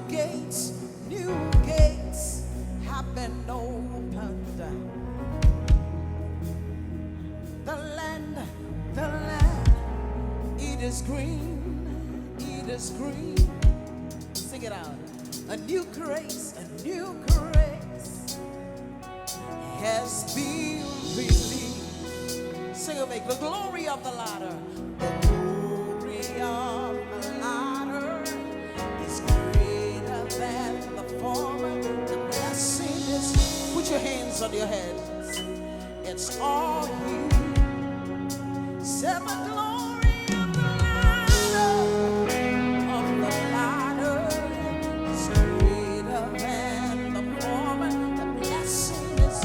gates have been opened. The land, it is green, Sing it out. A new grace has been released. Sing it, make the glory of the latter. The glory of the latter is greater than the former. The blessing is, put your hands on your heads. It's all you. Say the glory of the latter is greater than the former. The blessing is,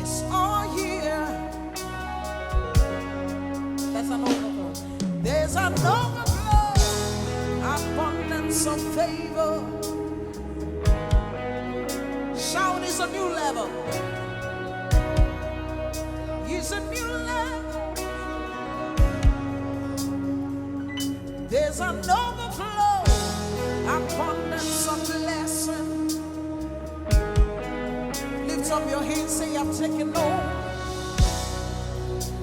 it's all here. That's an overflow. There's an overflow, abundance of favor. Shout, is a new level. It's a new level. There's an overflow, abundance of blessing. Lift up your hands, say, I've taken over.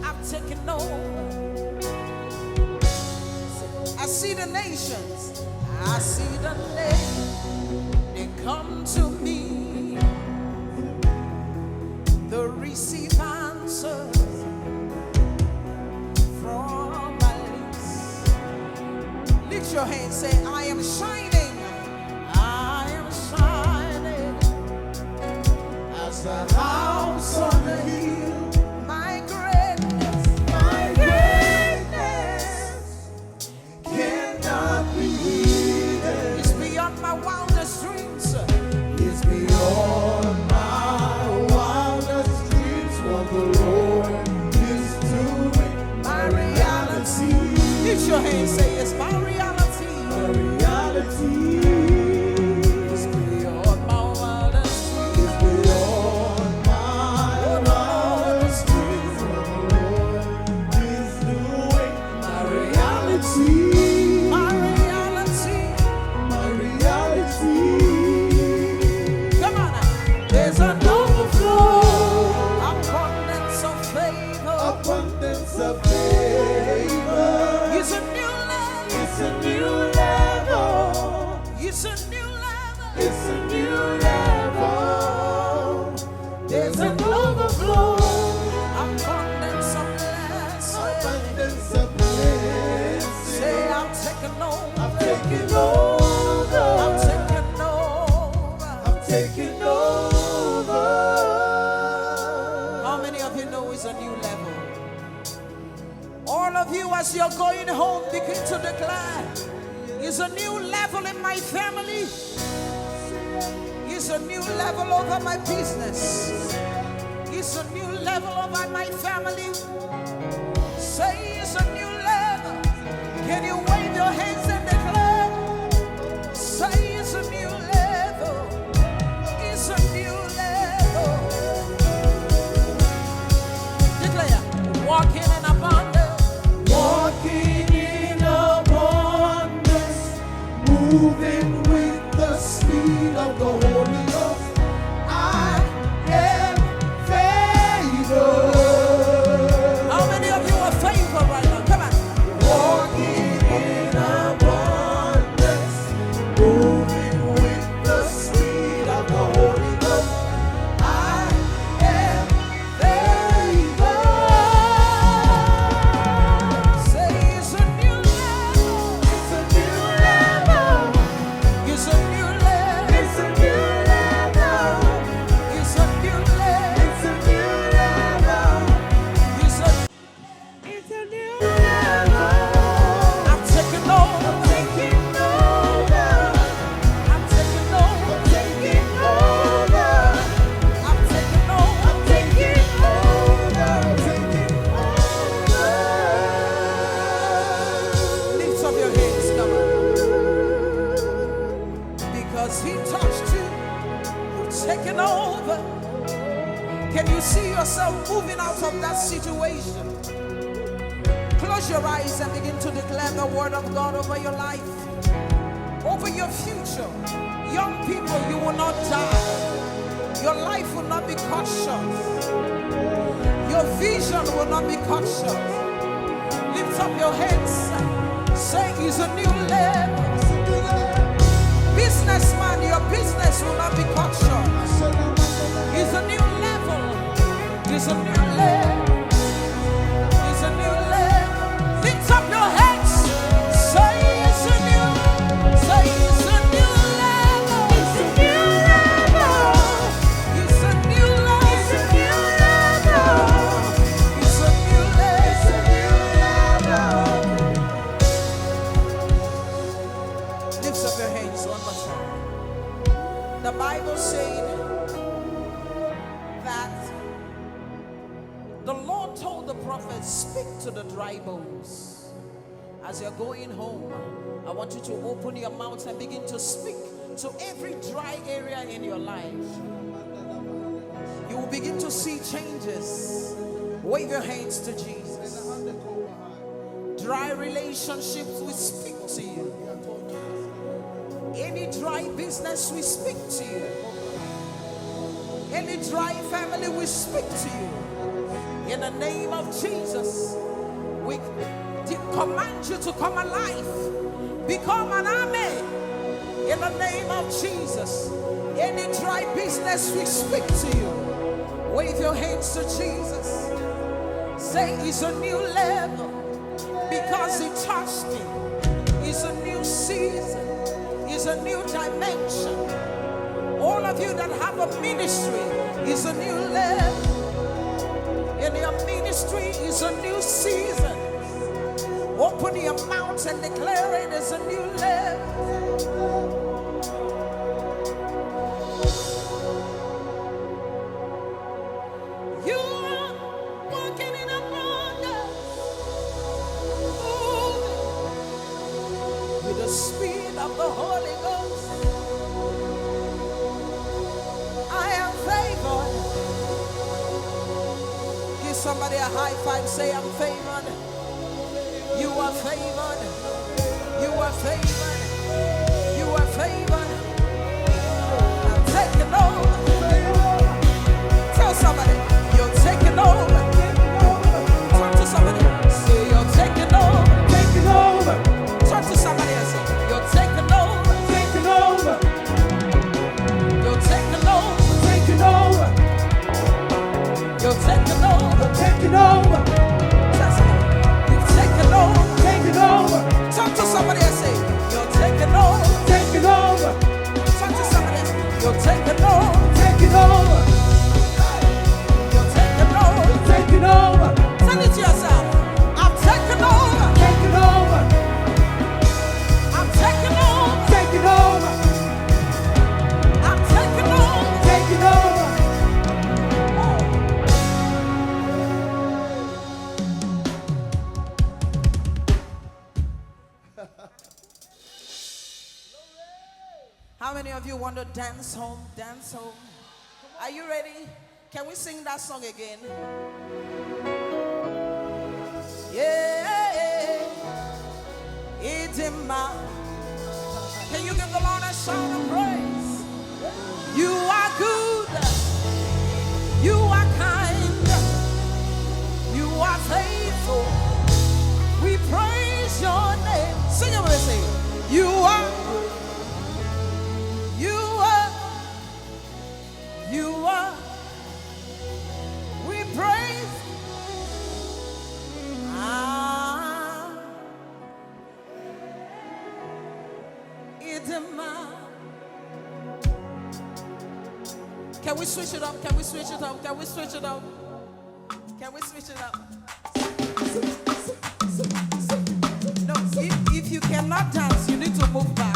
I've taken over. I see the nations. I see the nations. They come to me. They receive answers from my lips. Lift your hands, say, I am shining. I am shining as the house on the hill. My greatness cannot be hidden. It's beyond my wildest dreams. It's beyond my wildest dreams. What the Lord is doing, my reality. Lift your hands, say, it's my reality. My reality. It's beyond my wildest dreams. It's beyond my wildest dreams. What the Lord is doing, my reality. My reality. My reality. Come on now. There's an overflow, abundance of favor. Abundance of favor. It's a new level. It's a new level. It's a new level. It's a new level. There's an overflow, abundance of blessing. Abundance of blessing. Say, I'm taking over. I'm taking over. I'm taking over. I'm taking over. How many of you know it's a new level? All of you, as you're going home, begin to declare, it's a new level in my family. It's a new level over my business. It's a new level over my family. Say, it's a new level. Can you wave your hands and declare? Say, it's a new level. It's a new level. Declare, walking in abundance. Walking in abundance. Moving with the speed of the Holy Ghost. I am favored. How many of you are favored right now? Come on. Walking in abundance. Moving with the speed of the Holy Ghost. I am favored. Say, it's a new level. It's a new level. It's a new level. It's a new level. It's a new level. It's a new level. It's a new level. I'm taking over. I'm taking over. I'm taking over. I'm taking over. I'm taking over. I'm taking over. I'm taking over. Lift up your hands, come on. Because he touched you, you're taking over. Can you see yourself moving out of that situation? Close your eyes and begin to declare the word of God over your life, over your future. Young people, you will not die. Your life will not be cut short. Your vision will not be cut short. Lift up your hands. Say, it's a new level. Businessman, your business will not be cut short. It's a new level. It's a new level. It's a new level. Lift up your hands. Say, it's a new. Say, it's a new level. It's a new level. It's a new level. It's a new level. It's a new level. It's a new level. Lift up your hands one more time. The Bible said that the Lord told the prophet, speak to the dry bones. As you're going home, I want you to open your mouth and begin to speak to every dry area in your life. You will begin to see changes. Wave your hands to Jesus. Dry relationships, we speak to you. Any dry business, we speak to you. Any dry family, we speak to you. In the name of Jesus, we command you to come alive. Become an army. In the name of Jesus. Any dry business, we speak to you. Wave your hands to Jesus. Say, it's a new level. Because He touched me. It's a new season. It's a new dimension. All of you that have a ministry, is a new level. In your ministry is a new season. Open your mouth and declare it as a new level. You are walking in abundance. With the speed of the Holy Ghost. I am favored. Give somebody a high five. Say, I'm favored. You are favored. You are favored. You are favored. I'm taking over. Tell somebody, you're taking over. Talk to somebody. Say, you're taking over. Taking over. Talk to somebody and say, you're taking over. Taking over. You're taking over. Taking over. You're taking over. Taking over. Tell somebody, you've taken over. Taking over. Talk to somebody and say, you're taking over. Taking over. Talk to somebody and say, you're taking over. Taking over. You're taking over. Taking over. Tell it to yourself. I'm taking over. Taking over. I'm taking over. Taking over. I'm taking over. Taking over. How many of you want to dance home? Dance home. Are you ready? Can we sing that song again? Yeah. Idima. Can you give the Lord a shout of praise? You are good. You are kind. You are faithful. We praise your name. Sing it with me. Sing. You are. You are. You are. We praise. Idima. Can we switch it up? Can we switch it up? Can we switch it up? Can we switch it up? No, if you cannot dance, you need to move back.